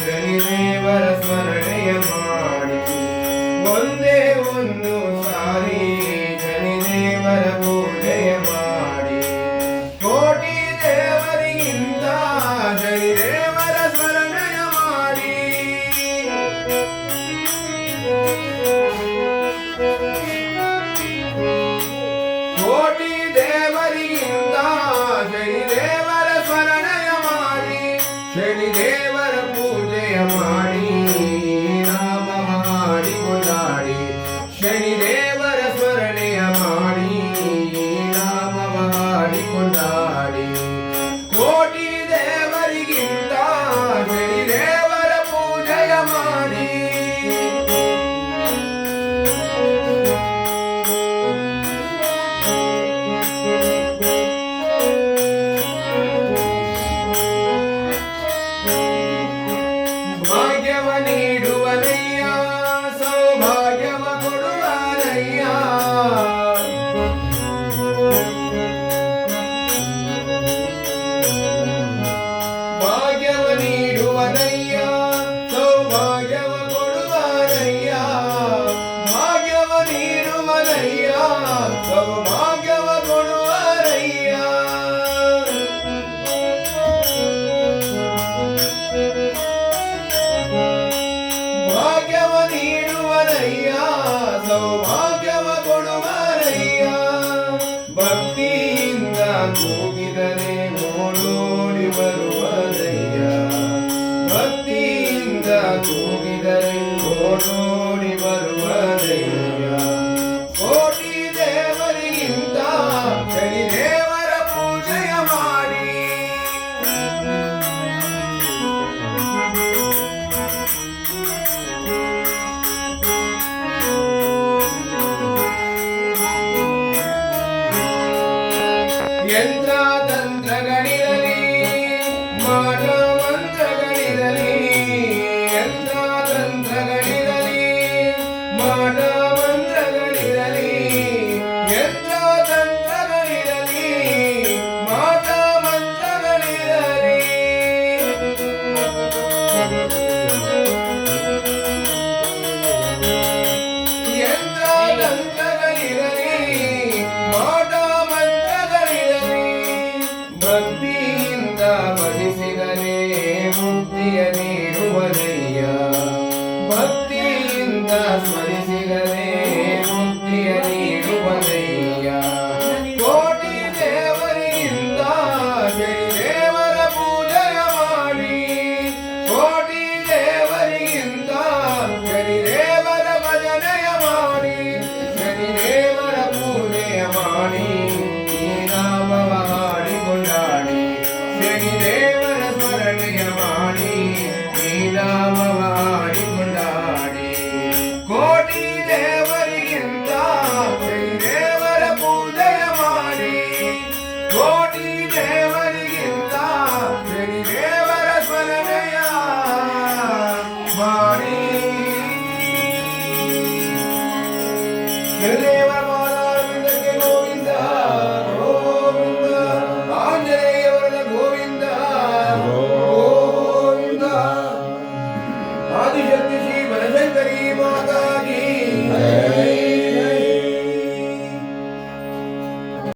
ಶನಿದೇವರ ಸ್ಮರಣೆಯ ಮಾಡಿ ಒಂದೇ ಒಂದು ಸಾರಿ ಶನಿದೇವರ ಪೂಜೆಯ ಮಾಡಿ ಕೋಟಿ ದೇವರಿಗಿಂತ ಶನಿದೇವರ ಸ್ಮರಣೆಯ ಮಾಡಿ ಕೋಟಿ ದೇವರಿಗಿಂತ ಶನಿದೇವರ ಸ್ಮರಣೆಯ ಮಾಡಿ ಶನಿದೇವರ ಪೂಜೆಯ ಮಾಡಿ ನಾಮ ಮಾಡಿ ಕೊಂಡಾಡಿ ಶನಿದೇವರ ಸ್ಮರಣೆಯ ಮಾಡಿ ನಾಮ ಮಾಡಿ ಕೊಂಡಾಡಿ ಕೋಟಿ ದೇವರಿಗಿಂತ ಶನಿದೇವರ ಪೂಜೆಯ ಮಾಡಿ ಭಾಗ್ಯವ ನೀಡುವನಯ್ಯ ಸೌಭಾಗ್ಯವ ಕೊಡುವನಯ್ಯ ಭಾಗ್ಯವ ನೀಡುವನಯ್ಯ ಸೌಭಾಗ್ಯವ ಕೊಡುವನಯ್ಯ ಭಾಗ್ಯವ ನೀಡುವನಯ್ಯ ಸೌಭಾಗ್ಯವ ಕೊಡುವನಯ್ಯ ಭಾಗ್ಯವ ನೀಡುವನಯ್ಯ ಸೌಭಾಗ್ಯವ ಕೊಡುವನಯ್ಯ ಭಕ್ತಿಯಿಂದ ಕೂಗಿದರೆ ಓಡೋಡಿ ಬರುವನಯ್ಯ ಭಕ್ತಿಯಿಂದ ಕೂಗಿದರೆ ಓಡೋಡಿ ಬರುವನಯ್ಯ ಕೋಟಿ ದೇವರಿಗಿಂತ ಶನಿದೇವರ ಪೂಜೆಯ ಮಾಡಿ ಯಂತ್ರ ತಂತ್ರಗಳಿರಲಿ ಮಾಟ ಮಂತ್ರಗಳಿರಲಿ ಯಂತ್ರ ತಂತ್ರಗಳಿರಲಿ ಮಾಟ ಮಂತ್ರಗಳಿರಲಿ ಯಂತ್ರ ತಂತ್ರಗಳಿರಲಿ ಮಾಟ ಮಂತ್ರಗಳಿರಲಿ